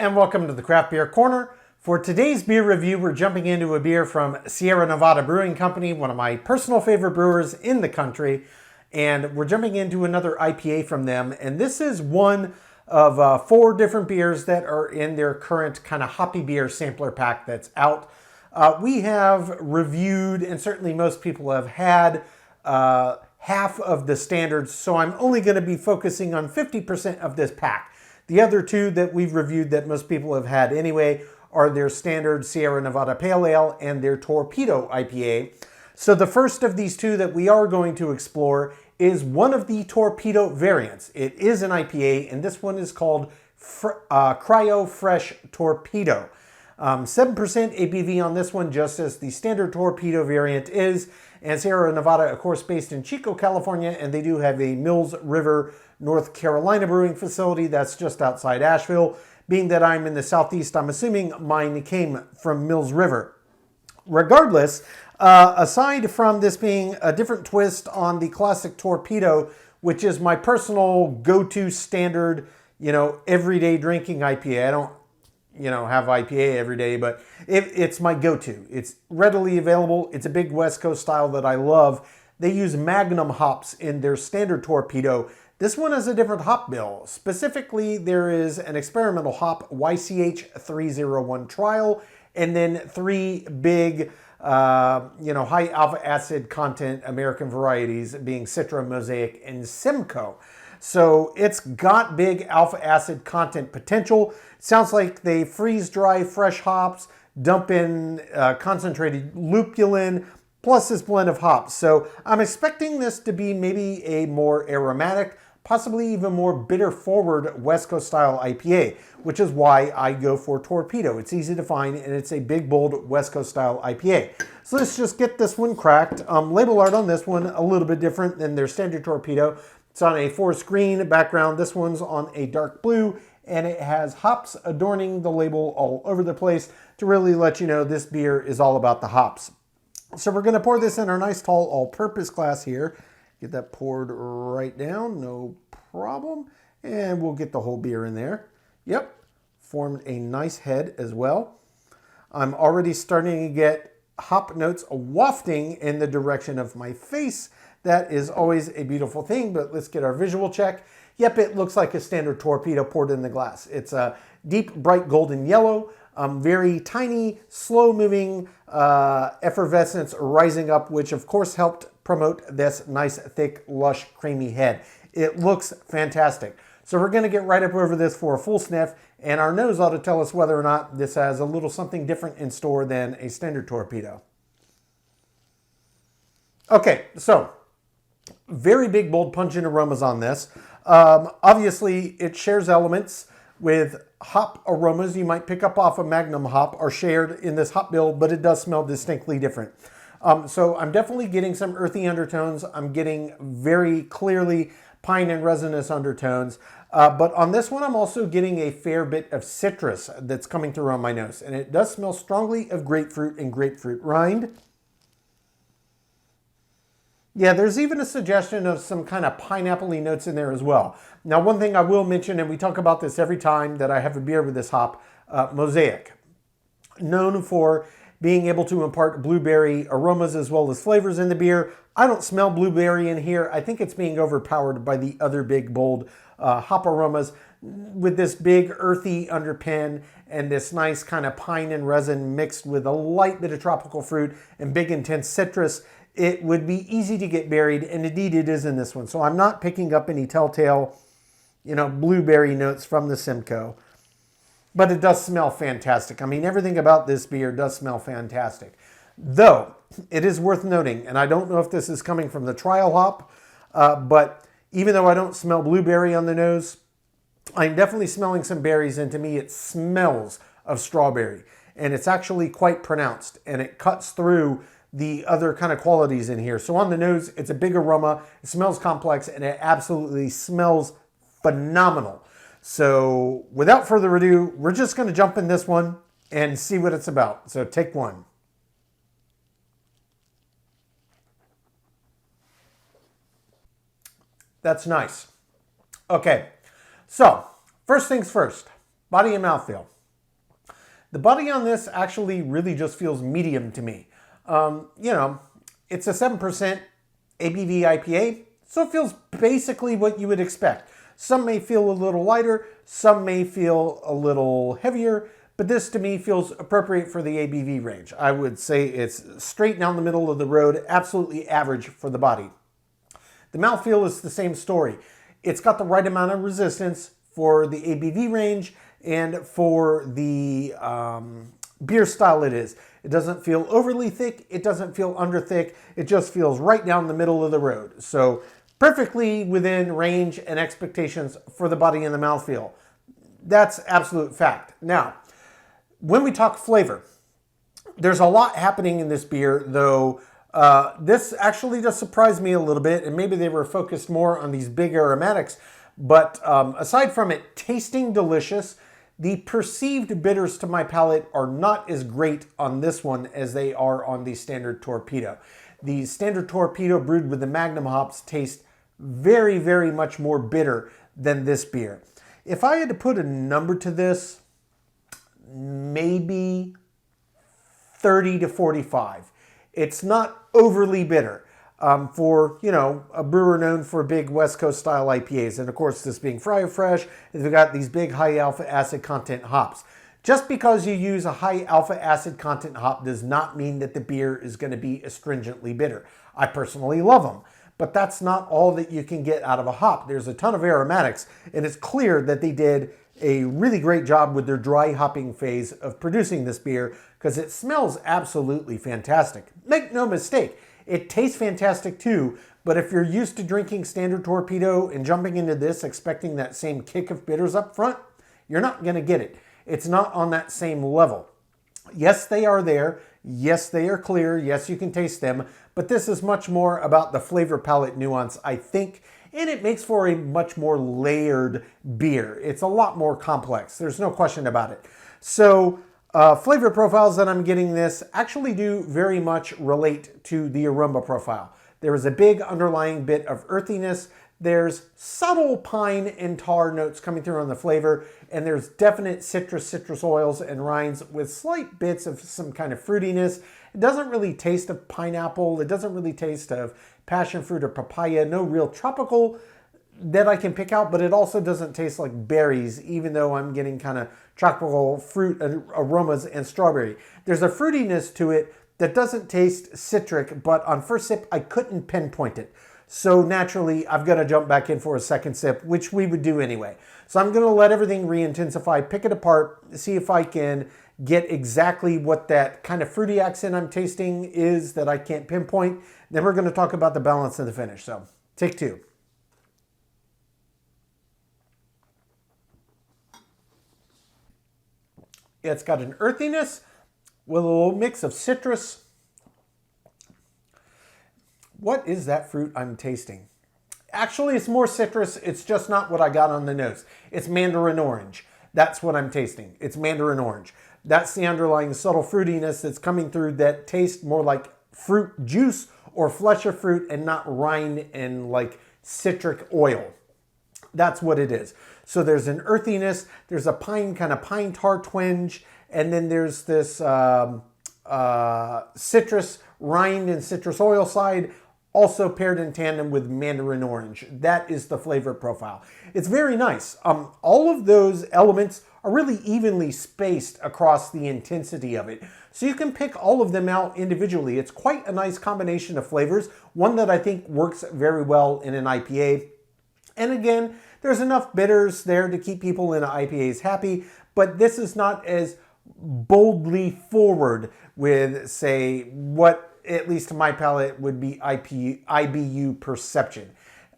and welcome to the Craft Beer Corner. For today's beer review, we're jumping into a beer from Sierra Nevada Brewing Company, one of my personal favorite brewers in the country. And we're jumping into another IPA from them. And this is one of 4 different beers that are in their current kind of hoppy beer sampler pack that's out. We have reviewed, and certainly most people have had, half of the standards. So I'm only going to be focusing on 50% of this pack. The other 2 that we've reviewed that most people have had anyway are their standard Sierra Nevada Pale Ale and their Torpedo IPA. So the first of these 2 that we are going to explore is one of the Torpedo variants. It is an IPA, and this one is called Cryo Fresh Torpedo. 7% ABV on this one, just as the standard Torpedo variant is. And Sierra Nevada, of course, based in Chico, California, and they do have a Mills River, North Carolina brewing facility that's just outside Asheville. Being that I'm in the Southeast, I'm assuming mine came from Mills River. Regardless, aside from this being a different twist on the classic Torpedo, which is my personal go-to standard, everyday drinking IPA. I don't, have IPA every day, but it's my go-to. It's readily available. It's a big West Coast style that I love. They use Magnum hops in their standard Torpedo. This one has a different hop bill. Specifically, there is an experimental hop YCH 301 trial, and then 3 big, high alpha acid content American varieties being Citra, Mosaic, and Simcoe. So it's got big alpha acid content potential. Sounds like they freeze dry fresh hops, dump in concentrated lupulin, plus this blend of hops. So I'm expecting this to be maybe a more aromatic, possibly even more bitter forward West Coast style IPA, which is why I go for Torpedo. It's easy to find, and it's a big, bold West Coast style IPA. So let's just get this one cracked. Label art on this one a little bit different than their standard Torpedo. It's on a forest green background. This one's on a dark blue, and it has hops adorning the label all over the place to really let you know this beer is all about the hops. So we're going to pour this in our nice tall all-purpose glass here. Get that poured right down, no problem. And we'll get the whole beer in there. Yep, formed a nice head as well. I'm already starting to get hop notes wafting in the direction of my face. That is always a beautiful thing, but let's get our visual check. Yep, it looks like a standard Torpedo poured in the glass. It's a deep, bright golden yellow, very tiny, slow-moving effervescence rising up, which of course helped promote this nice, thick, lush, creamy head. It looks fantastic. So we're going to get right up over this for a full sniff, and our nose ought to tell us whether or not this has a little something different in store than a standard Torpedo. Okay, so very big, bold, pungent aromas on this. Obviously, it shares elements with hop aromas you might pick up off a Magnum hop are shared in this hop bill, but it does smell distinctly different. So I'm definitely getting some earthy undertones. I'm getting very clearly pine and resinous undertones. But on this one, I'm also getting a fair bit of citrus that's coming through on my nose. And it does smell strongly of grapefruit and grapefruit rind. Yeah, there's even a suggestion of some kind of pineapple-y notes in there as well. Now, one thing I will mention, and we talk about this every time that I have a beer with this hop, Mosaic. Known for being able to impart blueberry aromas as well as flavors in the beer. I don't smell blueberry in here. I think it's being overpowered by the other big, bold hop aromas with this big earthy underpin and this nice kind of pine and resin mixed with a light bit of tropical fruit and big, intense citrus. It would be easy to get buried, and indeed it is in this one. So I'm not picking up any telltale, blueberry notes from the Simcoe. But it does smell fantastic. I mean, everything about this beer does smell fantastic. Though, it is worth noting, and I don't know if this is coming from the trial hop, but even though I don't smell blueberry on the nose, I'm definitely smelling some berries, and to me it smells of strawberry. And it's actually quite pronounced, and it cuts through the other kind of qualities in here. So on the nose, it's a big aroma, it smells complex, and it absolutely smells phenomenal. So without further ado, we're just going to jump in this one and see what it's about. So take one. That's nice. Okay, so first things first, body and mouthfeel. The body on this actually really just feels medium to me. You know, it's a 7% ABV IPA, so it feels basically what you would expect. Some may feel a little lighter, some may feel a little heavier, but this to me feels appropriate for the ABV range. I would say it's straight down the middle of the road, absolutely average for the body. The mouthfeel is the same story. It's got the right amount of resistance for the ABV range and for the beer style it is. It doesn't feel overly thick, it doesn't feel under thick, it just feels right down the middle of the road. So perfectly within range and expectations for the body and the mouthfeel. That's absolute fact. Now, when we talk flavor, there's a lot happening in this beer, though this actually does surprise me a little bit, and maybe they were focused more on these big aromatics, but aside from it tasting delicious, the perceived bitters to my palate are not as great on this one as they are on the Standard Torpedo. The Standard Torpedo brewed with the Magnum hops taste very, very much more bitter than this beer. If I had to put a number to this, maybe 30 to 45. It's not overly bitter for, you know, a brewer known for big West Coast style IPAs. And of course, this being Cryo Fresh, they've got these big high alpha acid content hops. Just because you use a high alpha acid content hop does not mean that the beer is going to be astringently bitter. I personally love them, but that's not all that you can get out of a hop. There's a ton of aromatics, and it's clear that they did a really great job with their dry hopping phase of producing this beer because it smells absolutely fantastic. Make no mistake, it tastes fantastic too, but if you're used to drinking Standard Torpedo and jumping into this expecting that same kick of bitters up front, you're not going to get it. It's not on that same level. Yes, they are there. Yes, they are clear. Yes, you can taste them, but this is much more about the flavor palette nuance, I think, and it makes for a much more layered beer. It's a lot more complex. There's no question about it. So flavor profiles that I'm getting this actually do very much relate to the aroma profile. There is a big underlying bit of earthiness. There's subtle pine and tar notes coming through on the flavor, and there's definite citrus oils and rinds with slight bits of some kind of fruitiness. It doesn't really taste of pineapple. It doesn't really taste of passion fruit or papaya. No real tropical that I can pick out, but it also doesn't taste like berries, even though I'm getting kind of tropical fruit aromas and strawberry. There's a fruitiness to it that doesn't taste citric, but on first sip, I couldn't pinpoint it. So naturally, I've got to jump back in for a second sip, which we would do anyway. So I'm going to let everything re-intensify, pick it apart, see if I can get exactly what that kind of fruity accent I'm tasting is that I can't pinpoint. Then we're going to talk about the balance of the finish. So take two. It's got an earthiness with a little mix of citrus. What is that fruit I'm tasting? Actually, it's more citrus. It's just not what I got on the nose. It's mandarin orange. That's what I'm tasting. It's mandarin orange. That's the underlying subtle fruitiness that's coming through that tastes more like fruit juice or flesh of fruit and not rind and like citric oil. That's what it is. So there's an earthiness, there's a pine tar twinge, and then there's this citrus rind and citrus oil side, also paired in tandem with mandarin orange. That is the flavor profile. It's very nice. All of those elements are really evenly spaced across the intensity of it. So you can pick all of them out individually. It's quite a nice combination of flavors, one that I think works very well in an IPA. And again, there's enough bitters there to keep people in IPAs happy, but this is not as boldly forward with, say, what, at least to my palate, would be IBU perception.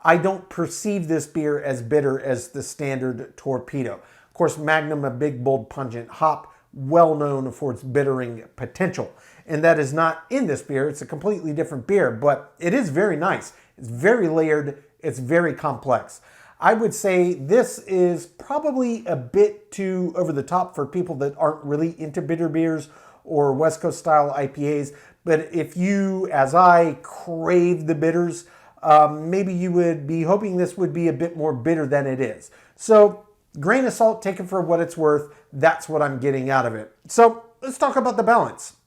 I don't perceive this beer as bitter as the Standard Torpedo. Of course, Magnum, a big, bold, pungent hop, well known for its bittering potential. And that is not in this beer. It's a completely different beer, but it is very nice. It's very layered. It's very complex. I would say this is probably a bit too over the top for people that aren't really into bitter beers or West Coast style IPAs. But if you, as I, crave the bitters, maybe you would be hoping this would be a bit more bitter than it is. So Grain of salt, take it for what it's worth. That's what I'm getting out of it. So let's talk about the balance.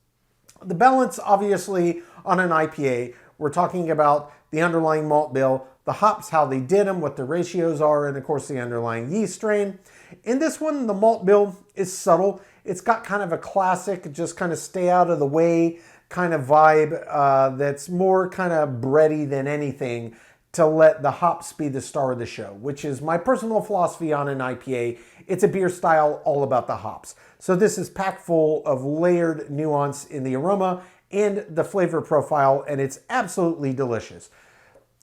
The balance, obviously, on an IPA, we're talking about the underlying malt bill, the hops, how they did them, what the ratios are, and of course the underlying yeast strain. In this one, the malt bill is subtle. It's got kind of a classic, just kind of stay out of the way kind of vibe that's more kind of bready than anything, to let the hops be the star of the show, which is my personal philosophy on an IPA. It's a beer style all about the hops. So this is packed full of layered nuance in the aroma and the flavor profile, and it's absolutely delicious.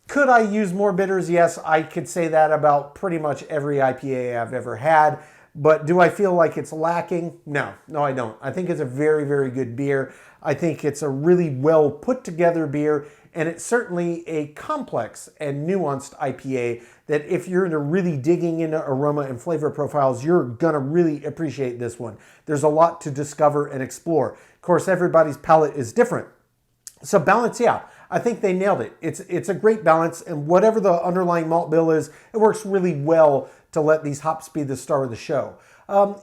Could I use more bitters? Yes, I could say that about pretty much every IPA I've ever had. But do I feel like it's lacking? No, I don't. I think it's a very, very good beer. I think it's a really well put together beer, and it's certainly a complex and nuanced IPA that if you're into really digging into aroma and flavor profiles, you're gonna really appreciate this one. There's a lot to discover and explore. Of course, everybody's palate is different. So balance, yeah, I think they nailed it. It's a great balance, and whatever the underlying malt bill is, it works really well to let these hops be the star of the show.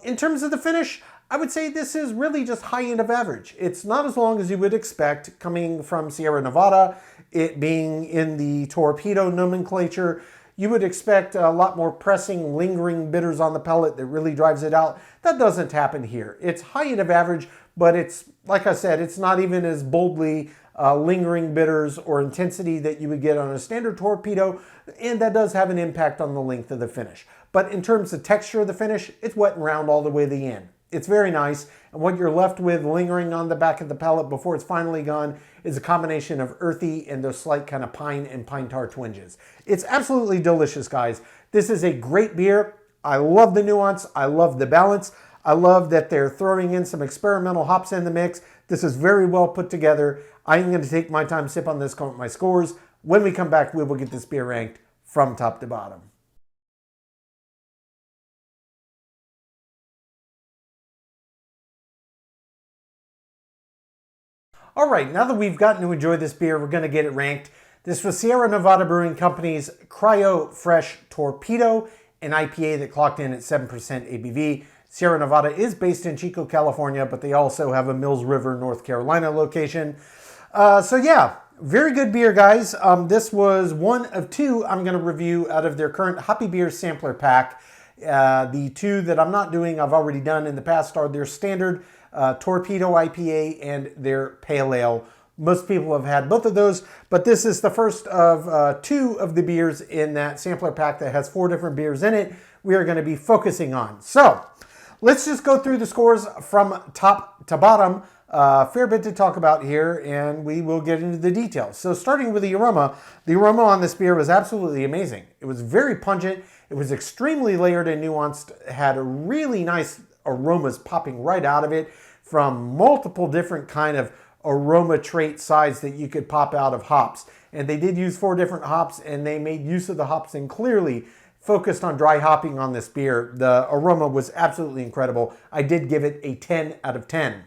In terms of the finish, I would say this is really just high end of average. It's not as long as you would expect coming from Sierra Nevada, it being in the torpedo nomenclature. You would expect a lot more pressing, lingering bitters on the palate that really drives it out. That doesn't happen here. It's high end of average, but it's, like I said, it's not even as boldly lingering bitters or intensity that you would get on a standard torpedo, and that does have an impact on the length of the finish. But in terms of texture of the finish, it's wet and round all the way to the end. It's very nice, and what you're left with lingering on the back of the palate before it's finally gone is a combination of earthy and those slight kind of pine and pine tar twinges. It's absolutely delicious, guys. This is a great beer. I love the nuance. I love the balance. I love that they're throwing in some experimental hops in the mix. This is very well put together. I'm going to take my time, sip on this, come up with my scores. When we come back, we will get this beer ranked from top to bottom. All right, now that we've gotten to enjoy this beer, we're going to get it ranked. This was Sierra Nevada Brewing Company's Cryo Fresh Torpedo, an IPA that clocked in at 7% ABV. Sierra Nevada is based in Chico, California, but they also have a Mills River, North Carolina location. So yeah, very good beer, guys. This was one of two I'm going to review out of their current Hoppy Beer Sampler Pack. The two that I'm not doing, I've already done in the past, are their standard Torpedo IPA and their Pale Ale. Most people have had both of those, but this is the first of two of the beers in that sampler pack that has 4 different beers in it we are going to be focusing on. So let's just go through the scores from top to bottom. Fair bit to talk about here, and we will get into the details. So starting with the aroma on this beer was absolutely amazing. It was very pungent. It was extremely layered and nuanced. It had a really nice aromas popping right out of it from multiple different kind of aroma trait sides that you could pop out of hops. And they did use 4 different hops, and they made use of the hops and clearly focused on dry hopping on this beer. The aroma was absolutely incredible. I did give it a 10 out of 10.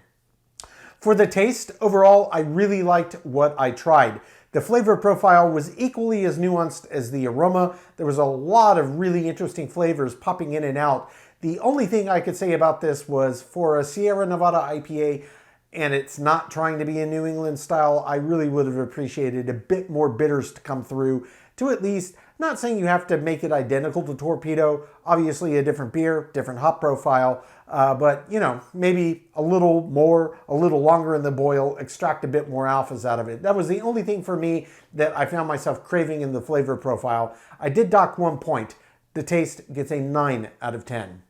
For the taste, overall, I really liked what I tried. The flavor profile was equally as nuanced as the aroma. There was a lot of really interesting flavors popping in and out. The only thing I could say about this was for a Sierra Nevada IPA, and it's not trying to be a New England style, I really would have appreciated a bit more bitters to come through to at least, not saying you have to make it identical to Torpedo, obviously a different beer, different hop profile, but you know, maybe a little more, a little longer in the boil, extract a bit more alphas out of it. That was the only thing for me that I found myself craving in the flavor profile. I did dock 1 point. The taste gets a 9 out of 10.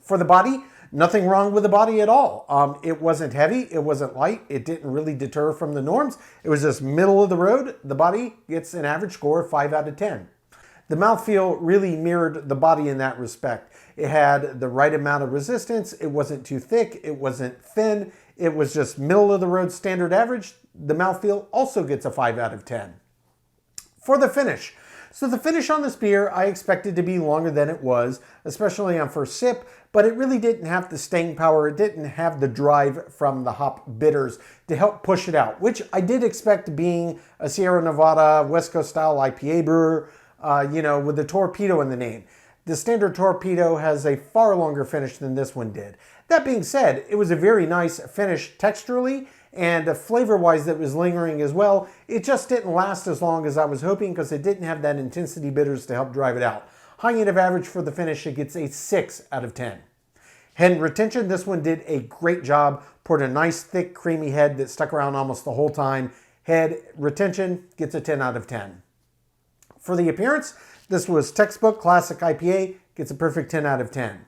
For the body, nothing wrong with the body at all. It wasn't heavy, it wasn't light, it didn't really deter from the norms. It was just middle of the road. The body gets an average score of 5 out of 10. The mouthfeel really mirrored the body in that respect. It had the right amount of resistance, it wasn't too thick, it wasn't thin, it was just middle of the road standard average. The mouthfeel also gets a 5 out of 10. For the finish. So the finish on this beer I expected to be longer than it was, especially on first sip, but it really didn't have the staying power. It didn't have the drive from the hop bitters to help push it out, which I did expect being a Sierra Nevada West Coast style IPA brewer, you know, with the Torpedo in the name. The standard Torpedo has a far longer finish than this one did. That being said, it was a very nice finish texturally, and flavor-wise that was lingering as well. It just didn't last as long as I was hoping because it didn't have that intensity bitters to help drive it out. High end of average for the finish, it gets a 6 out of 10. Head and retention, this one did a great job. Poured a nice, thick, creamy head that stuck around almost the whole time. Head retention gets a 10 out of 10. For the appearance, this was textbook classic IPA, gets a perfect 10 out of 10.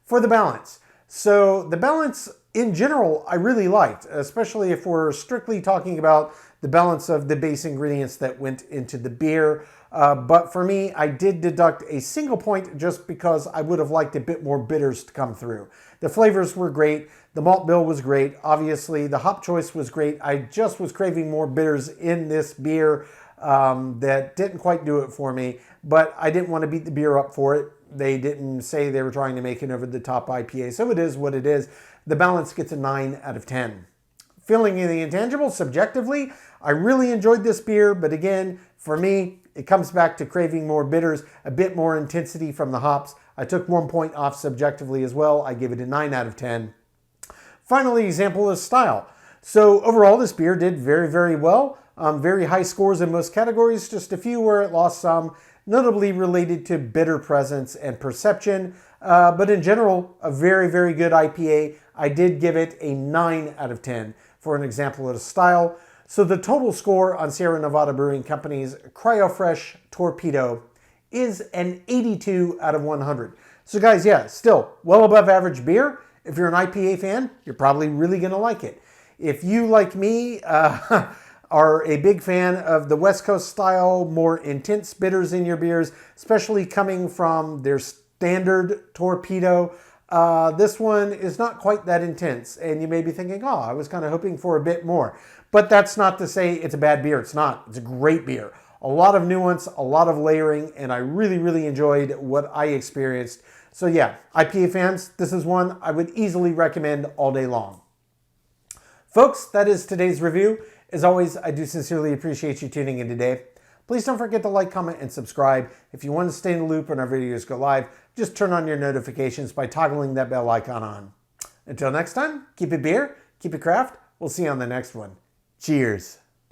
For the balance, so the balance in general I really liked, especially if we're strictly talking about the balance of the base ingredients that went into the beer. But for me, I did deduct a single point just because I would have liked a bit more bitters to come through. The flavors were great. The malt bill was great. Obviously, the hop choice was great. I just was craving more bitters in this beer that didn't quite do it for me, but I didn't want to beat the beer up for it. They didn't say they were trying to make an over-the-top IPA, so it is what it is. The balance gets a 9 out of 10. Feeling the intangible, subjectively, I really enjoyed this beer, but again, for me, it comes back to craving more bitters, a bit more intensity from the hops. I took 1 point off subjectively as well. I gave it a 9 out of 10. Finally, example of style. So overall, this beer did very, very well. Very high scores in most categories, just a few where it lost some, notably related to bitter presence and perception. But in general, a very, very good IPA. I did give it a 9 out of 10 for an example of style. So the total score on Sierra Nevada Brewing Company's Cryo Fresh Torpedo is an 82 out of 100. So guys, yeah, still well above average beer. If you're an IPA fan, you're probably really going to like it. If you, like me, are a big fan of the West Coast style, more intense bitters in your beers, especially coming from their standard Torpedo, this one is not quite that intense. And you may be thinking, oh, I was kind of hoping for a bit more. But that's not to say it's a bad beer. It's not. It's a great beer. A lot of nuance, a lot of layering, and I really, really enjoyed what I experienced. So yeah, IPA fans, this is one I would easily recommend all day long. Folks, that is today's review. As always, I do sincerely appreciate you tuning in today. Please don't forget to like, comment, and subscribe. If you want to stay in the loop when our videos go live, just turn on your notifications by toggling that bell icon on. Until next time, keep it beer, keep it craft. We'll see you on the next one. Cheers.